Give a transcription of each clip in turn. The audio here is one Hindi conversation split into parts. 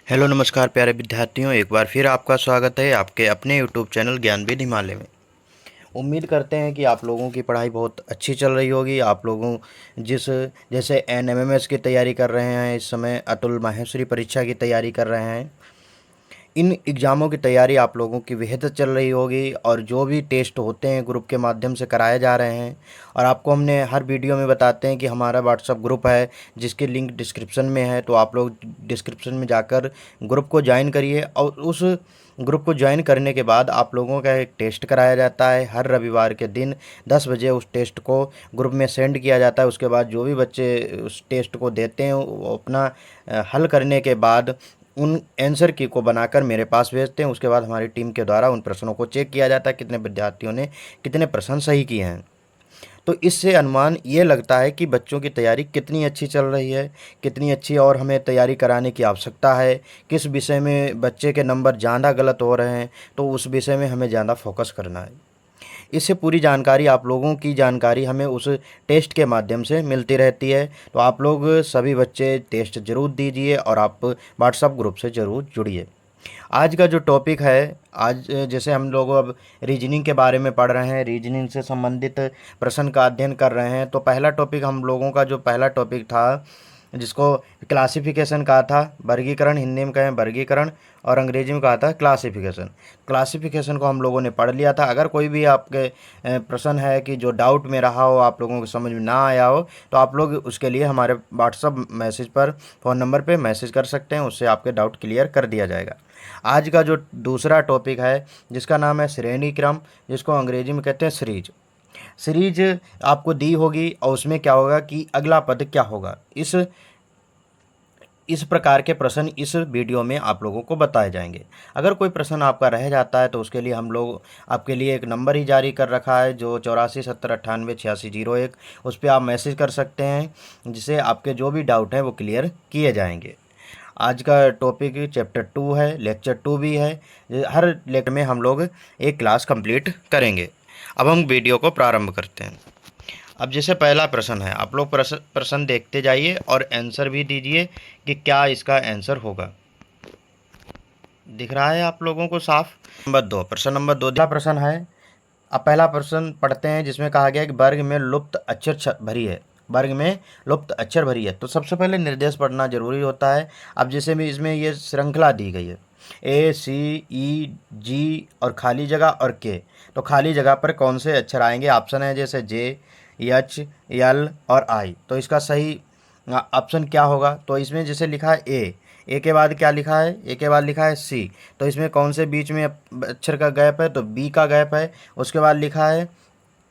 हेलो नमस्कार प्यारे विद्यार्थियों, एक बार फिर आपका स्वागत है आपके अपने यूट्यूब चैनल ज्ञानविद हिमालय में। उम्मीद करते हैं कि आप लोगों की पढ़ाई बहुत अच्छी चल रही होगी। आप लोगों जैसे एनएमएमएस की तैयारी कर रहे हैं, इस समय अतुल माहेश्वरी परीक्षा की तैयारी कर रहे हैं, इन एग्ज़ामों की तैयारी आप लोगों की बेहतर चल रही होगी। और जो भी टेस्ट होते हैं ग्रुप के माध्यम से कराए जा रहे हैं, और आपको हमने हर वीडियो में बताते हैं कि हमारा व्हाट्सअप ग्रुप है जिसकी लिंक डिस्क्रिप्शन में है, तो आप लोग डिस्क्रिप्शन में जाकर ग्रुप को ज्वाइन करिए। और उस ग्रुप को ज्वाइन करने के बाद आप लोगों का एक टेस्ट कराया जाता है हर रविवार के दिन 10 बजे। उस टेस्ट को ग्रुप में सेंड किया जाता है। उसके बाद जो भी बच्चे उस टेस्ट को देते हैं वो अपना हल करने के बाद उन आंसर की को बनाकर मेरे पास भेजते हैं। उसके बाद हमारी टीम के द्वारा उन प्रश्नों को चेक किया जाता है कितने विद्यार्थियों ने कितने प्रश्न सही किए हैं। तो इससे अनुमान ये लगता है कि बच्चों की तैयारी कितनी अच्छी चल रही है, कितनी अच्छी और हमें तैयारी कराने की आवश्यकता है, किस विषय में बच्चे के नंबर ज़्यादा गलत हो रहे हैं तो उस विषय में हमें ज़्यादा फोकस करना है। इससे पूरी जानकारी आप लोगों की जानकारी हमें उस टेस्ट के माध्यम से मिलती रहती है। तो आप लोग सभी बच्चे टेस्ट ज़रूर दीजिए और आप व्हाट्सएप ग्रुप से ज़रूर जुड़िए। आज का जो टॉपिक है, आज जैसे हम लोग अब रीजनिंग के बारे में पढ़ रहे हैं, रीजनिंग से संबंधित प्रश्न का अध्ययन कर रहे हैं। तो पहला टॉपिक हम लोगों का जो पहला टॉपिक था जिसको क्लासिफिकेशन कहा था, वर्गीकरण, हिंदी में कहें वर्गीकरण और अंग्रेजी में कहा था क्लासिफिकेशन। क्लासिफिकेशन को हम लोगों ने पढ़ लिया था। अगर कोई भी आपके प्रश्न है कि जो डाउट में रहा हो, आप लोगों को समझ में ना आया हो, तो आप लोग उसके लिए हमारे व्हाट्सअप मैसेज पर फ़ोन नंबर पे मैसेज कर सकते हैं, उससे आपके डाउट क्लियर कर दिया जाएगा। आज का जो दूसरा टॉपिक है जिसका नाम है श्रेणी क्रम, जिसको अंग्रेजी में कहते हैं सीरीज। सीरीज आपको दी होगी और उसमें क्या होगा कि अगला पद क्या होगा, इस प्रकार के प्रश्न इस वीडियो में आप लोगों को बताए जाएंगे। अगर कोई प्रश्न आपका रह जाता है तो उसके लिए हम लोग आपके लिए एक नंबर ही जारी कर रखा है जो 8470988601। उस पर आप मैसेज कर सकते हैं जिससे आपके जो भी डाउट हैं वो क्लियर किए जाएंगे। आज का टॉपिक चैप्टर 2 है, लेक्चर 2 भी है। हर लेक्चर में हम लोग एक क्लास कंप्लीट करेंगे। अब हम वीडियो को प्रारंभ करते हैं। अब जैसे पहला प्रश्न है, आप लोग प्रश्न देखते जाइए और आंसर भी दीजिए कि क्या इसका आंसर होगा। दिख रहा है आप लोगों को साफ? नंबर 2, प्रश्न नंबर 2 प्रश्न है। अब पहला प्रश्न पढ़ते हैं जिसमें कहा गया है कि वर्ग में लुप्त अक्षर भरी है। वर्ग में लुप्त अक्षर भरी है तो सबसे पहले निर्देश पढ़ना जरूरी होता है। अब जैसे भी इसमें ये श्रृंखला दी गई है ए सी ई जी और खाली जगह और के, तो खाली जगह पर कौन से अक्षर आएंगे? ऑप्शन है जैसे जे, एच, एल और आई। तो इसका सही ऑप्शन क्या होगा? तो इसमें जैसे लिखा है ए के बाद क्या लिखा है? ए के बाद लिखा है सी, तो इसमें कौन से बीच में अक्षर का गैप है? तो बी का गैप है। उसके बाद लिखा है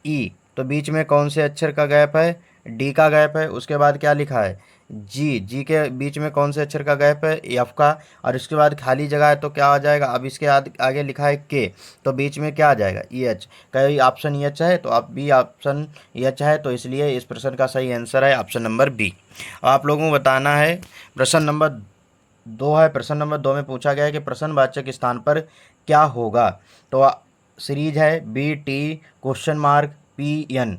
ई, तो बीच में कौन से अक्षर का गैप है? डी का गैप है। उसके बाद क्या लिखा है? जी के बीच में कौन से अक्षर का गैप है? एफ का। और इसके बाद खाली जगह है तो क्या आ जाएगा? अब इसके आगे लिखा है के, तो बीच में क्या आ जाएगा? E H. कई ऑप्शन ई एच है तो अब बी ऑप्शन ई एच है, तो इसलिए इस प्रश्न का सही आंसर है ऑप्शन नंबर बी। आप लोगों को बताना है प्रश्न नंबर 2 है। प्रश्न नंबर 2 में पूछा गया है कि प्रश्नवाचक स्थान पर क्या होगा। तो सीरीज है B T question mark P N.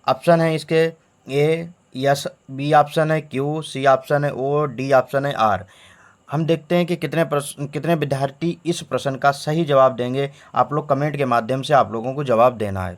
Option है इसके ए यस, बी ऑप्शन है क्यू, सी ऑप्शन है ओ, डी ऑप्शन है आर। हम देखते हैं कि कितने विद्यार्थी इस प्रश्न का सही जवाब देंगे। आप लोग कमेंट के माध्यम से आप लोगों को जवाब देना है।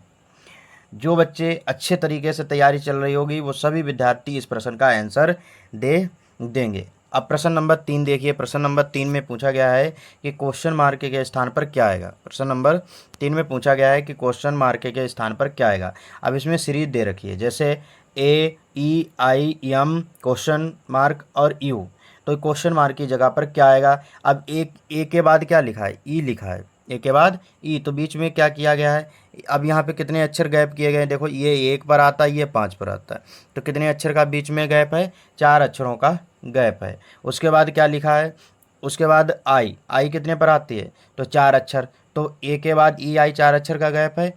जो बच्चे अच्छे तरीके से तैयारी चल रही होगी वो सभी विद्यार्थी इस प्रश्न का आंसर दे देंगे। अब प्रश्न नंबर 3 देखिए। प्रश्न नंबर 3 में पूछा गया है कि क्वेश्चन मार्क के स्थान पर क्या आएगा। प्रश्न नंबर 3 में पूछा गया है कि क्वेश्चन मार्क के स्थान पर क्या आएगा। अब इसमें सीरीज दे रखी है जैसे ए ई आई एम क्वेश्चन मार्क और यू, तो क्वेश्चन मार्क की जगह पर क्या आएगा? अब एक ए के बाद क्या लिखा है? ई लिखा है। ए के बाद ई, तो बीच में क्या किया गया है? अब यहाँ पे कितने अक्षर गैप किए गए हैं? देखो ये 1 पर आता है, ये 5 पर आता है, तो कितने अक्षर का बीच में गैप है? 4 अक्षरों का गैप है। उसके बाद क्या लिखा है? उसके बाद आई कितने पर आती है? तो 4 अक्षर। तो ए के बाद ई आई 4 अक्षर का गैप है,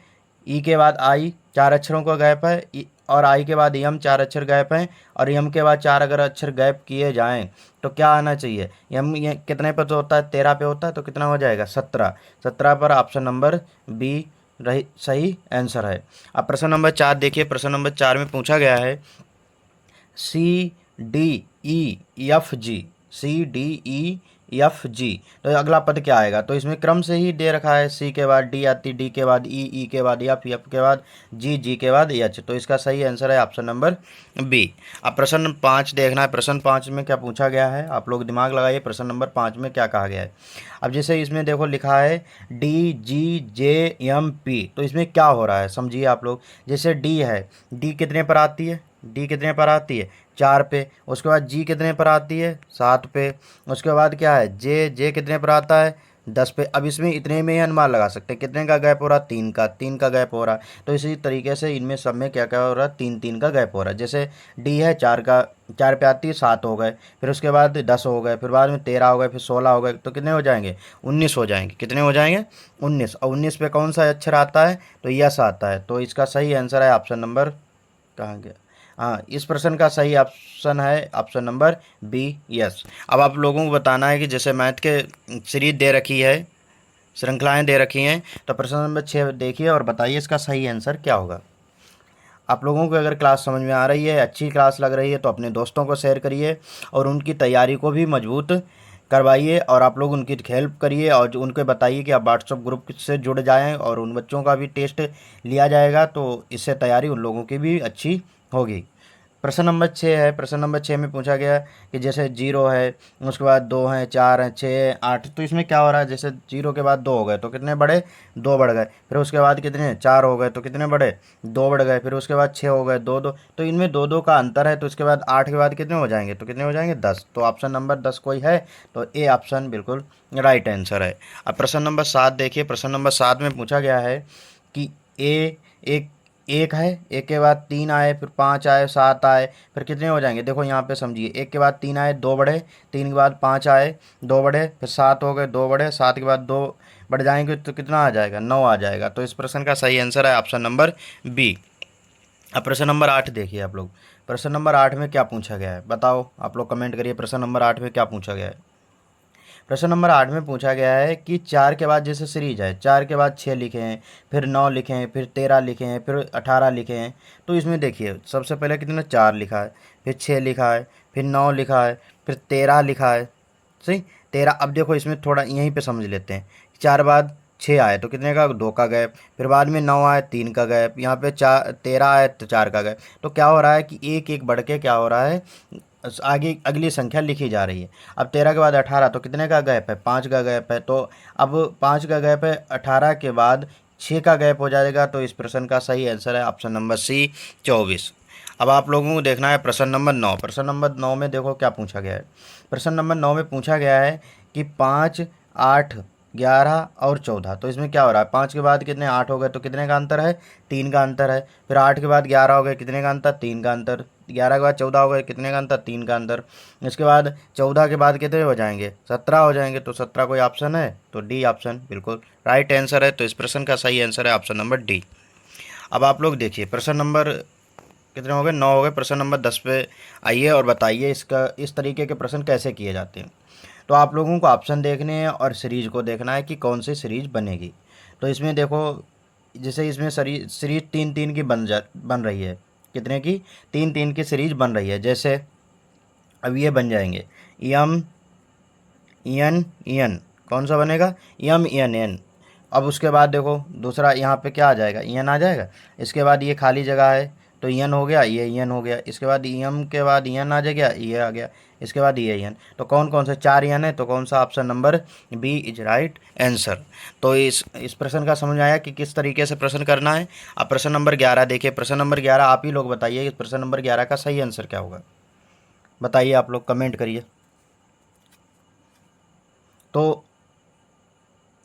ई के बाद आई 4 अक्षरों का गैप है, और आई के बाद यम 4 अक्षर गैप हैं, और यम के बाद 4 अगर अक्षर गैप किए जाएं तो क्या आना चाहिए? यम ये कितने पे तो होता है? 13 पे होता है, तो कितना हो जाएगा? 17। 17 पर ऑप्शन नंबर बी रही सही आंसर है। अब प्रश्न नंबर 4 देखिए। प्रश्न नंबर 4 में पूछा गया है C D E F G, C D E F G. तो अगला पद क्या आएगा, तो इसमें क्रम से ही दे रखा है, सी के बाद डी आती, डी के बाद ई के बाद एफ, एफ के बाद जी, जी के बाद एच। तो इसका सही आंसर है ऑप्शन नंबर बी। अब प्रश्न नंबर 5 देखना है, प्रश्न 5 में क्या पूछा गया है, आप लोग दिमाग लगाइए, प्रश्न नंबर 5 में क्या कहा गया है। अब जैसे इसमें देखो लिखा है डी जी जे एम पी, तो इसमें क्या हो रहा है समझिए आप लोग। जैसे डी है, डी कितने पर आती है, डी कितने पर आती है 4 पे। उसके बाद जी कितने पर आती है 7 पे। उसके बाद क्या है जे, जे कितने पर आता है 10 पे। अब इसमें इतने में ही अनुमान लगा सकते हैं कितने का गैप हो रहा है, 3 का, 3 का गैप हो रहा है। तो इसी तरीके से इनमें सब में क्या क्या हो रहा है, 3 3 का गैप हो रहा है। जैसे डी है 4 का, 4 पे आती है 7 हो गए, फिर उसके बाद 10 हो गए, फिर बाद में 13 हो गए, फिर 16 हो गए, तो कितने हो जाएंगे 19 हो जाएंगे। कितने हो जाएंगे 19। और 19 पे कौन सा अक्षर आता है, तो यस आता है। तो इसका सही आंसर है ऑप्शन नंबर, कहाँ गया, हाँ, इस प्रश्न का सही ऑप्शन है ऑप्शन नंबर बी, यस। अब आप लोगों को बताना है कि जैसे मैथ के सीरीज दे रखी है, श्रृंखलाएं दे रखी हैं, तो प्रश्न नंबर 6 देखिए और बताइए इसका सही आंसर क्या होगा। आप लोगों को अगर क्लास समझ में आ रही है, अच्छी क्लास लग रही है, तो अपने दोस्तों को शेयर करिए और उनकी तैयारी को भी मजबूत करवाइए, और आप लोग उनकी हेल्प करिए और जो उनको बताइए कि आप व्हाट्सएप ग्रुप से जुड़ जाएं और उन बच्चों का भी टेस्ट लिया जाएगा, तो इससे तैयारी उन लोगों की भी अच्छी होगी। प्रश्न नंबर 6 है, प्रश्न नंबर 6 में पूछा गया कि जैसे 0 है, उसके बाद 2 हैं, 4 हैं, 6 है, 8। तो इसमें क्या हो रहा है, जैसे 0 के बाद 2 हो गए तो कितने बढ़े, 2 बढ़ गए। फिर उसके बाद कितने 4 हो गए तो कितने बढ़े, 2 बढ़ गए। फिर उसके बाद 6 हो गए, 2 2, तो इनमें 2 2 का अंतर है। तो उसके बाद 8 के बाद कितने हो जाएंगे, तो कितने हो जाएंगे 10। तो ऑप्शन नंबर 10 कोई है, तो ए ऑप्शन बिल्कुल राइट आंसर है। अब प्रश्न नंबर 7 देखिए, प्रश्न नंबर 7 में पूछा गया है कि ए एक, एक है, एक के बाद 3 आए, फिर 5 आए, 7 आए, फिर कितने हो जाएंगे, देखो यहाँ पे समझिए, एक के बाद 3 आए, 2 बढ़े, 3 के बाद 5 आए, 2 बढ़े, फिर 7 हो गए, 2 बढ़े, 7 के बाद 2 बढ़ जाएंगे तो कितना आ जाएगा, 9 आ जाएगा। तो इस प्रश्न का सही आंसर है ऑप्शन नंबर बी। अब प्रश्न नंबर 8 देखिए आप लोग, प्रश्न नंबर 8 में क्या पूछा गया है, बताओ आप लोग कमेंट करिए, प्रश्न नंबर 8 में क्या पूछा गया है। प्रश्न नंबर 8 में पूछा गया है कि 4 के बाद जैसे सीरीज है, 4 के बाद 6 लिखे हैं, फिर 9 लिखे हैं, फिर 13 लिखे हैं, फिर 18 लिखे हैं। तो इसमें देखिए सबसे पहले कितने 4 लिखा है, फिर 6 लिखा है, फिर 9 लिखा है, फिर 13 लिखा है, सही 13। अब देखो इसमें थोड़ा यहीं पे समझ लेते हैं, 4 बाद 6 आए तो कितने का 2 का गैप, फिर बाद में 9 आए 3 का गैप, यहाँ पे 4 13 आए तो 4 का गैप। तो क्या हो रहा है कि एक एक बढ़ के क्या हो रहा है, आगे अगली संख्या लिखी जा रही है। अब 13 के बाद 18 तो कितने का गैप है, 5 का गैप है। तो अब 5 का गैप है, 18 के बाद 6 का गैप हो जाएगा। तो इस प्रश्न का सही आंसर है ऑप्शन नंबर सी 24। अब आप लोगों को देखना है प्रश्न नंबर 9। प्रश्न नंबर 9 में देखो क्या पूछा गया है। प्रश्न नंबर 9 में पूछा गया है कि 5 8 11 और 14। तो इसमें क्या हो रहा है, 5 के बाद कितने 8 हो गए तो कितने का अंतर है, 3 का अंतर है। फिर 8 के बाद 11 हो गए, कितने का अंतर, 3 का अंतर। 11 के बाद 14 हो गए, कितने का अंतर, 3 का अंतर। इसके बाद 14 के बाद कितने हो जाएंगे, 17 हो जाएंगे। तो 17 कोई ऑप्शन है, तो डी ऑप्शन बिल्कुल राइट आंसर है। तो इस प्रश्न का सही आंसर है ऑप्शन नंबर डी। अब आप लोग देखिए प्रश्न नंबर कितने हो गए, 9 हो गए। प्रश्न नंबर 10 पे आइए और बताइए इसका इस तरीके के प्रश्न कैसे किए जाते हैं। तो आप लोगों को ऑप्शन देखने हैं और सीरीज को देखना है कि कौन सी सीरीज बनेगी। तो इसमें देखो जैसे इसमें सीरीज 3 3 की बन रही है, कितने की, 3 3 की सीरीज बन रही है। जैसे अब ये बन जाएंगे यम एन एन, कौन सा बनेगा, यम एन एन। अब उसके बाद देखो दूसरा यहाँ पे क्या आ जाएगा, एन आ जाएगा। इसके बाद ये खाली जगह है तो एन हो गया, ये एन हो गया। इसके बाद एम के बाद एन आ जाएगा, ये आ गया। इसके बाद ये एन। तो कौन कौन से 4 एन है, तो कौन सा option number B is right answer. तो इस प्रश्न का समझ में आया कि किस तरीके से प्रश्न करना है। अब प्रश्न नंबर 11 देखिए, प्रश्न नंबर 11 आप ही लोग बताइए, इस प्रश्न नंबर 11 का सही आंसर क्या होगा, बताइए आप लोग कमेंट करिए। तो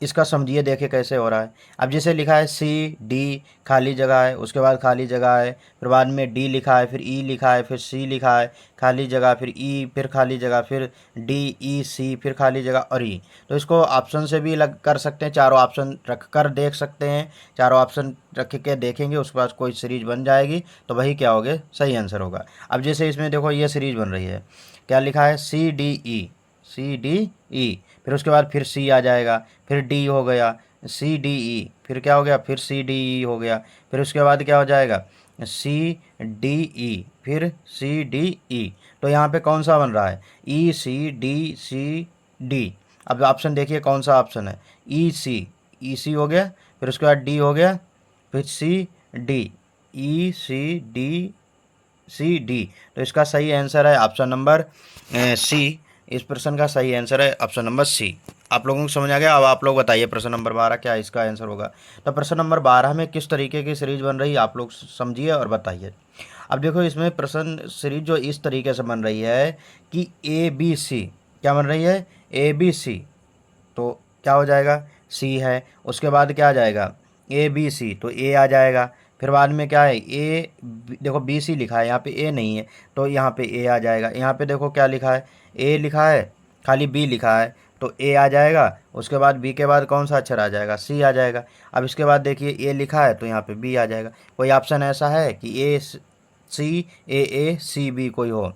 इसका समझिए देखिए कैसे हो रहा है। अब जैसे लिखा है सी डी, खाली जगह है, उसके बाद खाली जगह है, फिर बाद में डी लिखा है, फिर ई लिखा है, फिर सी लिखा है, खाली जगह, फिर ई, फिर खाली जगह, फिर डी ई सी, फिर खाली जगह और ई। तो इसको ऑप्शन से भी लग कर सकते हैं, चारों ऑप्शन रख कर देख सकते हैं। चारों ऑप्शन रख के देखेंगे उसके बाद कोई सीरीज बन जाएगी, तो वही क्या होगा, सही आंसर होगा। अब जैसे इसमें देखो ये सीरीज बन रही है, क्या लिखा है सी डी ई, सी डी ई, फिर उसके बाद फिर सी आ जाएगा, फिर डी हो गया, सी डी ई, फिर क्या हो गया, फिर सी डी ई हो गया। फिर उसके बाद क्या हो जाएगा, सी डी ई, फिर सी डी ई। तो यहाँ पे कौन सा बन रहा है, ई सी डी सी डी। अब ऑप्शन देखिए कौन सा ऑप्शन है, ई सी हो गया, फिर उसके बाद डी हो गया, फिर सी डी, ई सी डी। तो इसका सही आंसर है ऑप्शन नंबर सी। इस प्रश्न का सही आंसर है ऑप्शन नंबर सी। आप लोगों को समझ आ गया। अब आप लोग बताइए प्रश्न नंबर 12 क्या इसका आंसर होगा। तो प्रश्न नंबर 12 में किस तरीके की सीरीज बन रही है आप लोग समझिए और बताइए। अब देखो इसमें प्रश्न सीरीज जो इस तरीके से बन रही है कि ए बी सी, क्या बन रही है, ए बी सी, तो क्या हो जाएगा, सी है, उसके बाद क्या आ जाएगा, ए बी सी, तो ए आ जाएगा, फिर बाद में क्या है, ए देखो बी सी लिखा है, यहाँ पे ए नहीं है तो यहाँ पे ए आ जाएगा। यहाँ पे देखो क्या लिखा है, ए लिखा है, खाली बी लिखा है तो ए आ जाएगा, उसके बाद बी के बाद कौन सा अक्षर आ जाएगा, सी आ जाएगा। अब इसके बाद देखिए ए लिखा है तो यहाँ पे बी आ जाएगा। कोई ऑप्शन ऐसा है कि ए सी ए सी बी कोई हो,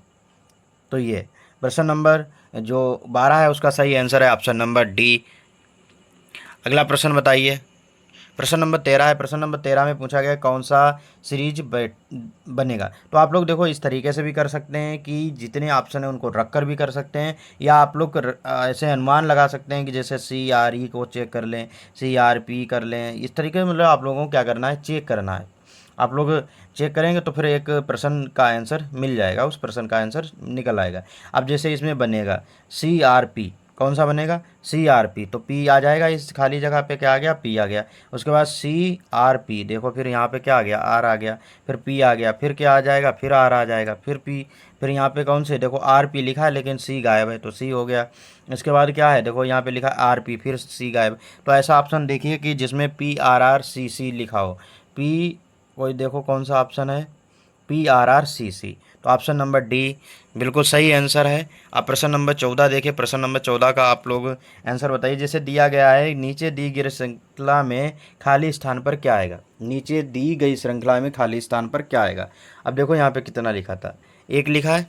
तो ये प्रश्न नंबर जो 12 है उसका सही आंसर है ऑप्शन नंबर डी। अगला प्रश्न बताइए। प्रश्न नंबर 13 है। प्रश्न नंबर 13 में पूछा गया कौन सा सीरीज बनेगा। तो आप लोग देखो इस तरीके से भी कर सकते हैं कि जितने ऑप्शन हैं उनको रख कर भी कर सकते हैं, या आप लोग ऐसे अनुमान लगा सकते हैं कि जैसे सी आर ई को चेक कर लें, सी आर पी कर लें। इस तरीके से मतलब आप लोगों को क्या करना है, चेक करना है। आप लोग चेक करेंगे तो फिर एक प्रश्न का आंसर मिल जाएगा, उस प्रश्न का आंसर निकल आएगा। अब जैसे इसमें बनेगा सी आर पी, कौन सा बनेगा, सी आर पी, तो पी आ जाएगा, इस खाली जगह पे क्या आ गया, पी आ गया। उसके बाद सी आर पी, देखो फिर यहाँ पे क्या आ गया, आर आ गया, फिर पी आ गया, फिर क्या आ जाएगा, फिर आर आ जाएगा, फिर पी, फिर यहाँ पे कौन से, देखो आर पी लिखा है लेकिन सी गायब है तो सी हो गया। इसके बाद क्या है, देखो यहाँ पे लिखा है आर पी, फिर सी गायब। तो ऐसा ऑप्शन देखिए कि जिसमें पी आर आर सी सी लिखा हो, पी कोई देखो कौन सा ऑप्शन है, पी आर आर सी सी, तो ऑप्शन नंबर डी बिल्कुल सही आंसर है। अब प्रश्न नंबर 14 देखिए। प्रश्न नंबर 14 का आप लोग आंसर बताइए। जैसे दिया गया है नीचे दी गई श्रृंखला में खाली स्थान पर क्या आएगा, नीचे दी गई श्रृंखला में खाली स्थान पर क्या आएगा। अब देखो यहाँ पे कितना लिखा था, एक लिखा है,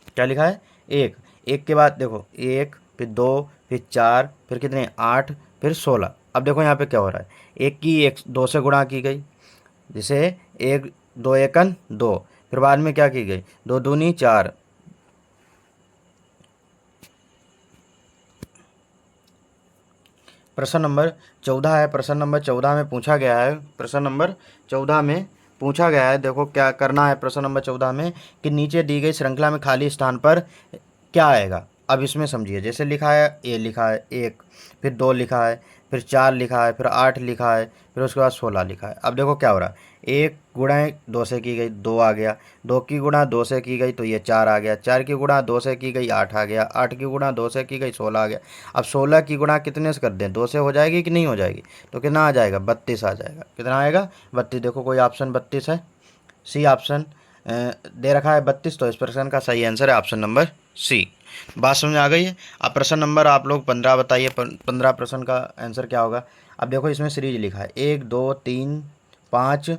क्या लिखा है, एक, एक के बाद देखो एक, फिर दो, फिर चार, फिर कितने, 8, फिर 16। अब देखो यहाँ पे क्या हो रहा है, एक की एक दो से गुणा की गई, जैसे एक दो एकन दो, फिर बाद में क्या की गई, दो दूनी 4। प्रश्न नंबर 14 है। प्रश्न नंबर 14 में पूछा गया है, प्रश्न नंबर 14 में पूछा गया है, देखो क्या करना है प्रश्न नंबर 14 में कि नीचे दी गई श्रृंखला में खाली स्थान पर क्या आएगा। अब इसमें समझिए, जैसे लिखा है ए लिखा है एक, फिर 2 लिखा है, फिर 4 लिखा है, फिर 8 लिखा है, फिर उसके बाद 16 लिखा है। अब देखो क्या हो रहा है, एक गुणा 2 से की गई 2 आ गया, 2 की गुणा 2 से की गई तो ये 4 आ गया, 4 की गुणा 2 से की गई 8 आ गया, 8 की गुणा 2 से की गई 16 आ गया। अब 16 की गुणा कितने से कर दें, 2 से हो जाएगी कि नहीं हो जाएगी, तो कितना आ जाएगा, 32 आ जाएगा। कितना आएगा, 32। देखो कोई ऑप्शन 32 है, सी ऑप्शन दे रखा है 32, तो इस प्रश्न का सही आंसर है ऑप्शन नंबर सी। बात समझ आ गई है। अब प्रश्न नंबर आप लोग 15 बताइए, 15 प्रश्न का आंसर क्या होगा। अब देखो इसमें सीरीज लिखा है 1 2 3 5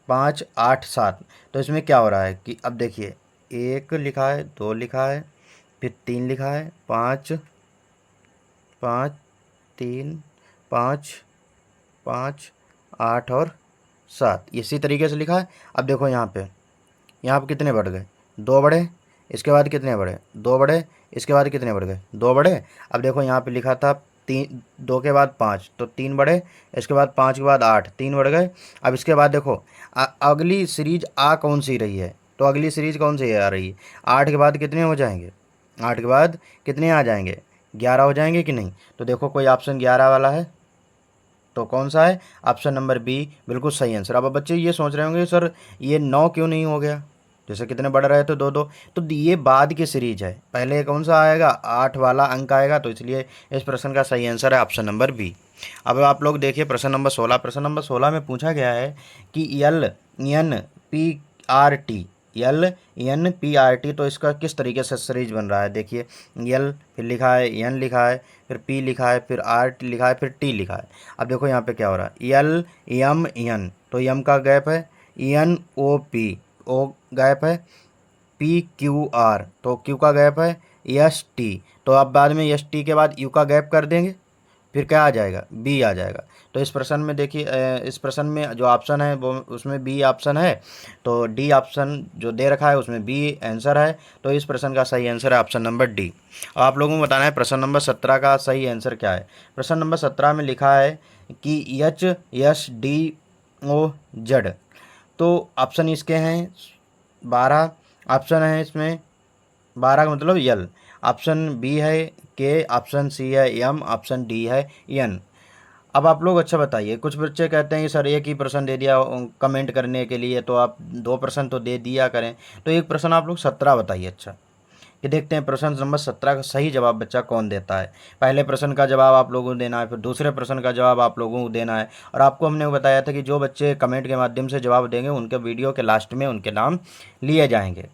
5 8 7, तो इसमें क्या हो रहा है कि अब देखिए 1 लिखा है, 2 लिखा है, फिर 3 लिखा है, 5 5 3 5 5 8 और 7, इसी तरीके से लिखा है। अब देखो यहाँ पे कितने बढ़ गए, 2 बढ़े, इसके बाद कितने बढ़े, 2 बढ़े, इसके बाद कितने बढ़ गए, 2 बढ़े। अब देखो यहाँ पे लिखा था 3, 2 के बाद 5 तो 3 बढ़े, इसके बाद 5 के बाद 8, 3 बढ़ गए। अब इसके बाद देखो अगली सीरीज आ कौन सी रही है, तो अगली सीरीज कौन सी आ रही है, 8 के बाद कितने हो जाएंगे, 8 के बाद कितने आ जाएंगे, 11 हो जाएंगे कि नहीं। तो देखो कोई ऑप्शन 11 वाला है, तो कौन सा है, ऑप्शन नंबर बी बिल्कुल सही आंसर। अब बच्चे ये सोच रहे होंगे सर ये 9 क्यों नहीं हो गया, जैसे कितने बढ़ रहे थे, 2 2, तो ये बाद की सीरीज है, पहले कौन सा आएगा, 8 वाला अंक आएगा, तो इसलिए इस प्रश्न का सही आंसर है ऑप्शन नंबर बी। अब आप लोग देखिए प्रश्न नंबर 16। प्रश्न नंबर 16 में पूछा गया है कि L N P R T, L N P R T, तो इसका किस तरीके से सीरीज बन रहा है। देखिए एल फिर लिखा है, एन लिखा है, फिर पी लिखा है, फिर आर लिखा है, फिर टी लिखा है। अब देखो यहाँ पे क्या हो रहा है, एल एम एन, तो एम का गैप है, एन ओ पी, ओ गैप है, पी क्यू आर, तो क्यू का गैप है, एस टी, तो अब बाद में एस टी के बाद यू का गैप कर देंगे फिर क्या आ जाएगा, बी आ जाएगा। तो इस प्रश्न में देखिए, इस प्रश्न में जो ऑप्शन है वो उसमें बी ऑप्शन है, तो डी ऑप्शन जो दे रखा है उसमें बी आंसर है। तो इस प्रश्न का सही आंसर है ऑप्शन नंबर डी। अब आप लोगों को बताना है प्रश्न नंबर 17 का सही आंसर क्या है। प्रश्न नंबर 17 में लिखा है कि H S D O Z. तो ऑप्शन इसके हैं 12 ऑप्शन है इसमें, 12 का मतलब यल। ऑप्शन बी है के, ऑप्शन सी है एम, ऑप्शन डी है एन। अब आप लोग अच्छा बताइए, कुछ बच्चे कहते हैं कि सर एक ही प्रश्न दे दिया कमेंट करने के लिए, तो आप 2 प्रश्न तो दे दिया करें। तो एक प्रश्न आप लोग 17 बताइए। अच्छा, ये देखते हैं प्रश्न नंबर 17 का सही जवाब बच्चा कौन देता है। पहले प्रश्न का जवाब आप लोगों को देना है, फिर दूसरे प्रश्न का जवाब आप लोगों को देना है। और आपको हमने बताया था कि जो बच्चे कमेंट के माध्यम से जवाब देंगे उनके वीडियो के लास्ट में उनके नाम लिए जाएंगे।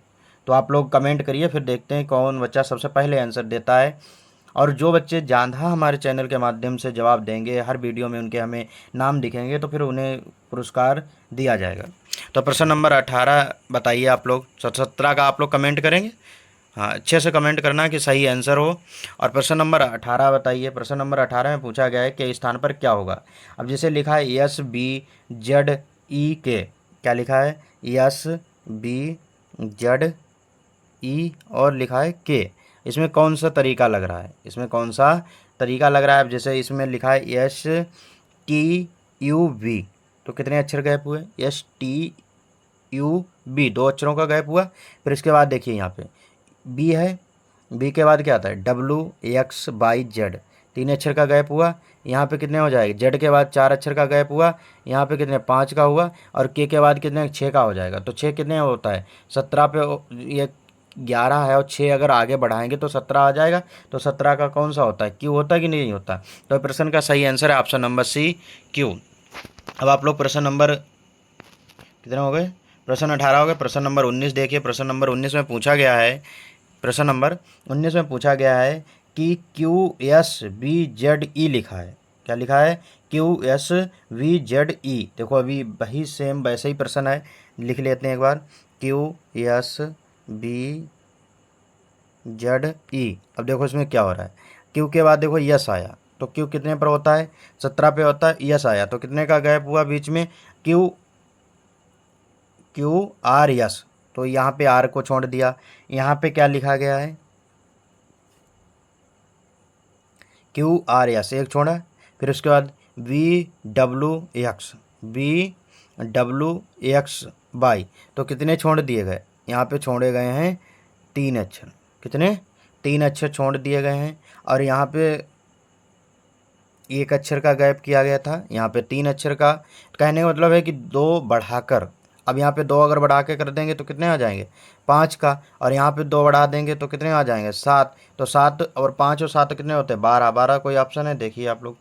तो आप लोग कमेंट करिए, फिर देखते हैं कौन बच्चा सबसे पहले आंसर देता है। और जो बच्चे ज़्यादा हमारे चैनल के माध्यम से जवाब देंगे, हर वीडियो में उनके हमें नाम दिखेंगे, तो फिर उन्हें पुरस्कार दिया जाएगा। तो प्रश्न नंबर 18 बताइए आप लोग। 17 का आप लोग कमेंट करेंगे, हाँ अच्छे से कमेंट करना कि सही आंसर हो। और प्रश्न नंबर 18 बताइए। प्रश्न नंबर 18 में पूछा गया है कि स्थान पर क्या होगा। अब जैसे लिखा है एस बी जेड ई के, क्या लिखा है, एस बी जेड ई और लिखा है के। इसमें कौन सा तरीका लग रहा है, इसमें कौन सा तरीका लग रहा है। अब जैसे इसमें लिखा है एस टी यू वी, तो कितने अक्षर गैप हुए, एस टी यू बी 2 अक्षरों का गैप हुआ। फिर इसके बाद देखिए यहाँ पे बी है, बी के बाद क्या आता है डब्लू एक्स वाई जेड, 3 अक्षर का गैप हुआ। यहाँ पे कितने हो जाएगा, जेड के बाद 4 अक्षर का गैप हुआ, यहाँ पे कितने 5 का हुआ। और के बाद कितने 6 का हो जाएगा। तो 6 कितने होता है 17 पे, ये 11 है और 6 अगर आगे बढ़ाएंगे तो 17 आ जाएगा। तो 17 का कौन सा होता है, क्यू होता है कि नहीं होता। तो प्रश्न का सही आंसर है ऑप्शन नंबर सी, क्यू। अब आप लोग प्रश्न नंबर कितने हो गए, प्रश्न 18 हो गए। प्रश्न नंबर 19 देखिए। प्रश्न नंबर 19 में पूछा गया है, प्रश्न नंबर 19 में पूछा गया है कि क्यू एस वी जेड ई लिखा है, क्या लिखा है, क्यू एस वी जेड ई। देखो अभी वही सेम वैसे ही प्रश्न है, लिख लेते हैं एक बार, क्यू एस वी जेड ई। अब देखो इसमें क्या हो रहा है, क्यू के बाद देखो यस आया, तो क्यू कितने पर होता है 17 पे होता है। यस आया तो कितने का गैप हुआ बीच में, क्यू क्यू आर यस, तो यहाँ पे आर को छोड़ दिया। यहाँ पे क्या लिखा गया है, क्यू आर एस एक छोड़ा। फिर उसके बाद वी डब्लू एक्स वाई, तो कितने छोड़ दिए गए, यहाँ पे छोड़े गए हैं 3 अक्षर। कितने, 3 अक्षर छोड़ दिए गए हैं। और यहाँ पे 1 अक्षर का गैप किया गया था, यहाँ पे 3 अक्षर का। कहने का मतलब है कि 2 बढ़ाकर, अब यहाँ पे 2 अगर बढ़ा के कर देंगे तो कितने आ जाएंगे 5 का। और यहाँ पे 2 बढ़ा देंगे तो कितने आ जाएंगे 7। तो 7 और 5 और 7 कितने होते हैं 12, 12 कोई ऑप्शन है देखिए आप लोग,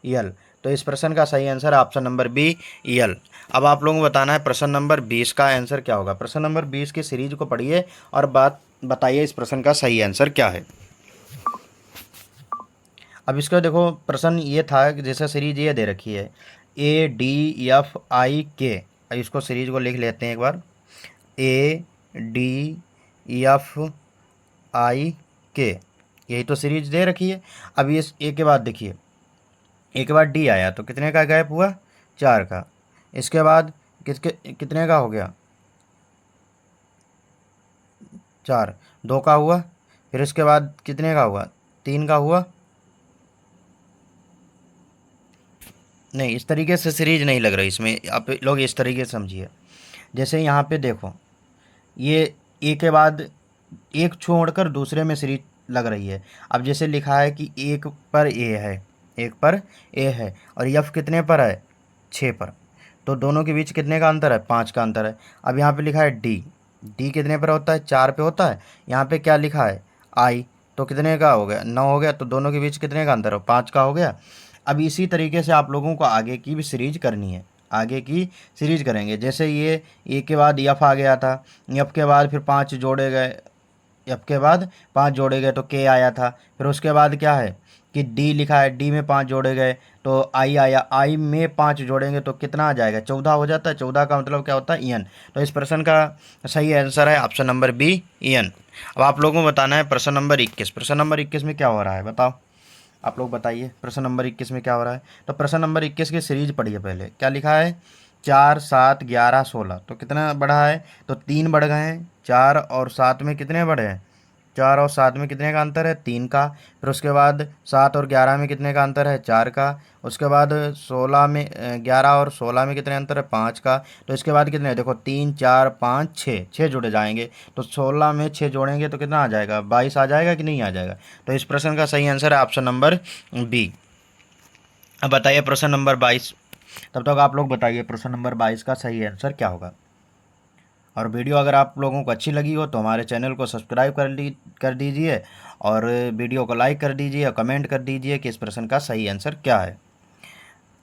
यल। तो इस प्रश्न का सही आंसर है ऑप्शन नंबर बी, यल। अब आप लोगों को बताना है प्रश्न नंबर 20 का आंसर क्या होगा। प्रश्न नंबर 20 की सीरीज को पढ़िए और बताइए इस प्रश्न का सही आंसर क्या है। अब इसका देखो प्रश्न ये था कि जैसे सीरीज ये दे रखी है ए डी एफ आई के। अब इसको सीरीज को लिख लेते हैं एक बार, ए डी एफ आई के, यही तो सीरीज दे रखी है। अब ये ए के बाद देखिए, ए के बाद डी आया तो कितने का गैप हुआ 4 का। इसके बाद कितने का हो गया 4, 2 का हुआ। फिर इसके बाद कितने का हुआ 3 का हुआ। नहीं, इस तरीके से सीरीज नहीं लग रही इसमें, आप लोग इस तरीके से समझिए। जैसे यहाँ पे देखो, ये ए के बाद एक छोड़कर दूसरे में सीरीज लग रही है। अब जैसे लिखा है कि एक पर ए है, एक पर ए है, और एफ कितने पर है 6 पर। तो दोनों के बीच कितने का अंतर है 5 का अंतर है। अब यहाँ पे लिखा है डी, डी कितने पर होता है 4 पे होता है। यहाँ पे क्या लिखा है आई, तो कितने का हो गया 9 हो गया। तो दोनों के बीच कितने का अंतर हो 5 का हो गया। अब इसी तरीके से आप लोगों को आगे की भी सीरीज करनी है, आगे की सीरीज करेंगे। जैसे ये ए के बाद एफ आ गया था, एफ के बाद फिर 5 जोड़े गए, एफ के बाद 5 जोड़े गए तो के आया था। फिर उसके बाद क्या है कि डी लिखा है, डी में 5 जोड़े गए तो आई आया, आई में 5 जोड़ेंगे तो कितना आ जाएगा 14 हो जाता है। 14 का मतलब क्या होता है ईएन। तो इस प्रश्न का सही आंसर है ऑप्शन नंबर बी, ईएन। अब आप लोगों को बताना है प्रश्न नंबर 21। प्रश्न नंबर 21 में क्या हो रहा है बताओ। आप लोग बताइए प्रश्न नंबर 21 में क्या हो रहा है। तो प्रश्न नंबर 21 की सीरीज पढ़िए। पहले क्या लिखा है, 4 7 11 16, तो कितना बढ़ा है, तो 3 बढ़ गए हैं। 4 और 7 में कितने बढ़े हैं, 4 और 7 में कितने का अंतर है, 3 का। फिर उसके बाद 7 और 11 में कितने का अंतर है, 4 का। उसके बाद 16 में 11 और 16 में कितने अंतर है, 5 का। तो इसके बाद कितने, देखो 3 4 5 6, 6 जुड़े जाएंगे। तो 16 में 6 जोड़ेंगे तो कितना आ जाएगा, 22 आ जाएगा कि नहीं आ जाएगा। तो इस प्रश्न का सही आंसर है ऑप्शन नंबर बी। अब बताइए प्रश्न नंबर 22। तब तक आप लोग बताइए प्रश्न नंबर 22 का सही आंसर क्या होगा। और वीडियो अगर आप लोगों को अच्छी लगी हो तो हमारे चैनल को सब्सक्राइब कर दीजिए, और वीडियो को लाइक कर दीजिए और कमेंट कर दीजिए कि इस प्रश्न का सही आंसर क्या है।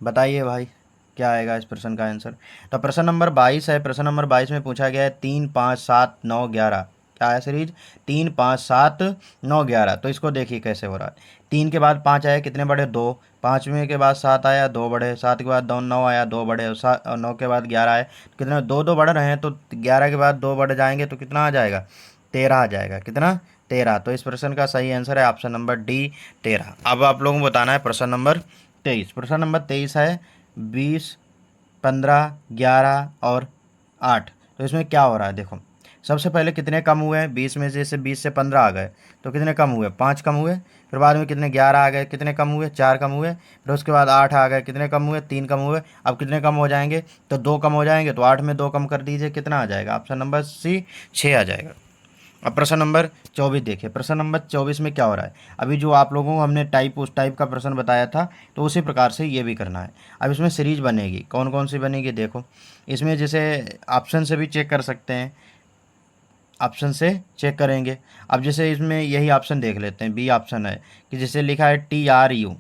बताइए भाई क्या आएगा इस प्रश्न का आंसर। तो प्रश्न नंबर 22 है। प्रश्न नंबर 22 में पूछा गया है 3 5 7 9 11। क्या है सीरीज, 3 5 7 9 11। तो इसको देखिए कैसे हो रहा है। 3 के बाद 5 आया, कितने बढ़े, 2। 5 में के बाद 7 आया, 2 बढ़े। 7 के बाद 9 आया, 2 बढ़े। और 9 के बाद 11 आए, कितने, 2 2 बढ़ रहे हैं। तो 11 के बाद 2 बढ़ जाएंगे तो कितना आ जाएगा, 13 आ जाएगा। कितना, 13। तो इस प्रश्न का सही आंसर है ऑप्शन नंबर डी, 13। अब आप लोगों को बताना है प्रश्न नंबर 23। प्रश्न नंबर 23 है 20 15 11 और 8। तो इसमें क्या हो रहा है, देखो सबसे पहले कितने कम हुए हैं, 20 में से 20 से 15 आ गए तो कितने कम हुए, 5 कम हुए। फिर बाद में कितने, 11 आ गए, कितने कम हुए, 4 कम हुए। फिर उसके बाद 8 आ गए, कितने कम हुए, 3 कम हुए। अब कितने कम हो जाएंगे, तो 2 कम हो जाएंगे। तो 8 में 2 कम कर दीजिए, कितना आ जाएगा, ऑप्शन नंबर सी, 6 आ जाएगा। अब प्रश्न नंबर 24 देखिए। प्रश्न नंबर 24 में क्या हो रहा है, अभी जो आप लोगों को हमने उस टाइप का प्रश्न बताया था, तो उसी प्रकार से ये भी करना है। अब इसमें सीरीज बनेगी, कौन कौन सी बनेगी देखो। इसमें जैसे ऑप्शन से भी चेक कर सकते हैं, ऑप्शन से चेक करेंगे। अब जैसे इसमें यही ऑप्शन देख लेते हैं, बी ऑप्शन है कि जैसे लिखा है TRU,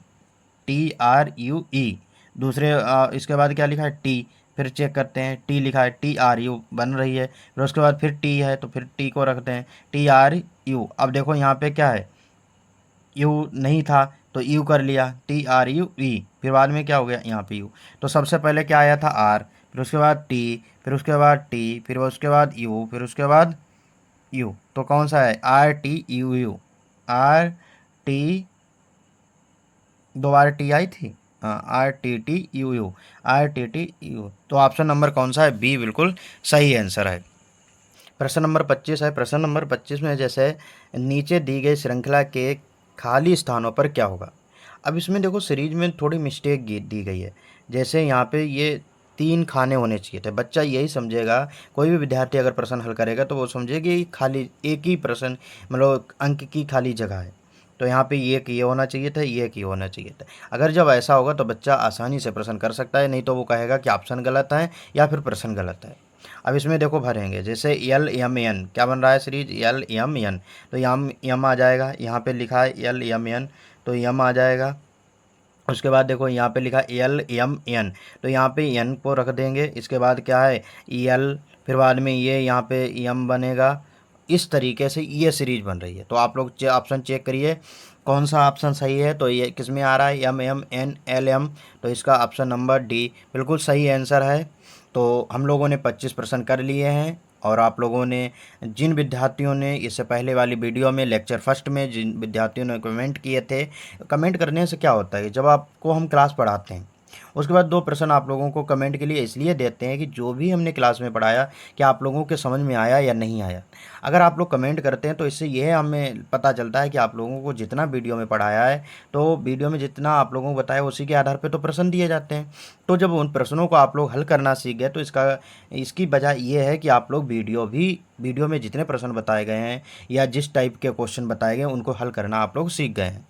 दूसरे इसके बाद क्या लिखा है, टी। फिर चेक करते हैं, टी लिखा है, TRU बन रही है। फिर उसके बाद फिर टी है, तो फिर टी को रखते हैं, TRU। अब देखो यहाँ पे क्या है, यू नहीं था तो यू कर लिया, TRUE। फिर बाद में क्या हो गया, यहाँ पे यू। तो सबसे पहले क्या आया था, आर। फिर उसके बाद टी, फिर उसके बाद टी, फिर उसके बाद यू, फिर उसके बाद यू। तो कौन सा है, RTUU। RT, दो बार टी आई थी, हाँ, RTTUU। तो ऑप्शन नंबर कौन सा है, बी बिल्कुल सही आंसर है। प्रश्न नंबर 25 है। प्रश्न नंबर 25 में जैसे नीचे दी गई श्रृंखला के खाली स्थानों पर क्या होगा। अब इसमें देखो सीरीज में थोड़ी मिस्टेक दी गई है। जैसे यहाँ पे ये 3 खाने होने चाहिए थे, बच्चा यही समझेगा, कोई भी विद्यार्थी अगर प्रश्न हल करेगा तो वो समझेगा कि खाली एक ही प्रश्न, मतलब अंक की खाली जगह है। तो यहाँ पे ये होना चाहिए था, ये होना चाहिए था। अगर जब ऐसा होगा तो बच्चा आसानी से प्रश्न कर सकता है, नहीं तो वो कहेगा कि ऑप्शन गलत है या फिर प्रश्न गलत है। अब इसमें देखो भरेंगे, जैसे LMN क्या बन रहा है सीरीज, LMN। तो यम आ जाएगा, यहाँ पे लिखा है LMN, तो यम आ जाएगा। उसके बाद देखो यहाँ पे लिखा LMN, तो यहाँ पे एन को रख देंगे। इसके बाद क्या है, EL। फिर बाद में ये यहाँ पे यम बनेगा। इस तरीके से ये सीरीज बन रही है। तो आप लोग ऑप्शन चेक करिए कौन सा ऑप्शन सही है। तो ये किस में आ रहा है, MMNLM। तो इसका ऑप्शन नंबर डी बिल्कुल सही आंसर है। तो हम लोगों ने 25% कर लिए हैं। और आप लोगों ने, जिन विद्यार्थियों ने इससे पहले वाली वीडियो में लेक्चर फर्स्ट में जिन विद्यार्थियों ने कमेंट किए थे, कमेंट करने से क्या होता है, जब आपको हम क्लास पढ़ाते हैं उसके बाद 2 प्रश्न आप लोगों को कमेंट के लिए इसलिए देते हैं कि जो भी हमने क्लास में पढ़ाया क्या आप लोगों के समझ में आया या नहीं आया। अगर आप लोग कमेंट करते हैं तो इससे यह हमें पता चलता है कि आप लोगों को जितना वीडियो में पढ़ाया है, तो वीडियो में जितना आप लोगों को बताया उसी के आधार पर तो प्रश्न दिए जाते हैं। तो जब उन प्रश्नों को आप लोग हल करना सीख गए तो इसकी वजह यह है कि आप लोग वीडियो में जितने प्रश्न बताए गए हैं या जिस टाइप के क्वेश्चन बताए गए उनको हल करना आप लोग सीख गए हैं।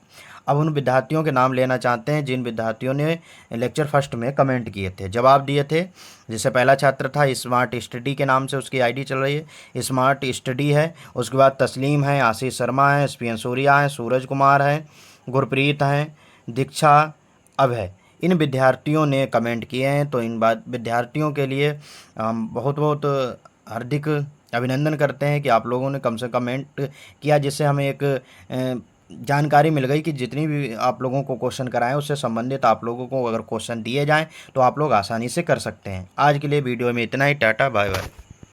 अब उन विद्यार्थियों के नाम लेना चाहते हैं जिन विद्यार्थियों ने लेक्चर फर्स्ट में कमेंट किए थे, जवाब दिए थे। जैसे पहला छात्र था स्मार्ट स्टडी के नाम से उसकी आईडी चल रही है, स्मार्ट स्टडी है। उसके बाद तस्लीम है, आशीष शर्मा है, SPN सूर्या है, सूरज कुमार है, गुरप्रीत हैं, दीक्षा अभय। इन विद्यार्थियों ने कमेंट किए हैं। तो इन विद्यार्थियों के लिए हम बहुत बहुत हार्दिक अभिनंदन करते हैं कि आप लोगों ने कम से कम कमेंट किया, जिससे हमें एक जानकारी मिल गई कि जितनी भी आप लोगों को क्वेश्चन कराएं उससे संबंधित आप लोगों को अगर क्वेश्चन दिए जाएं तो आप लोग आसानी से कर सकते हैं। आज के लिए वीडियो में इतना ही। Tata bye bye.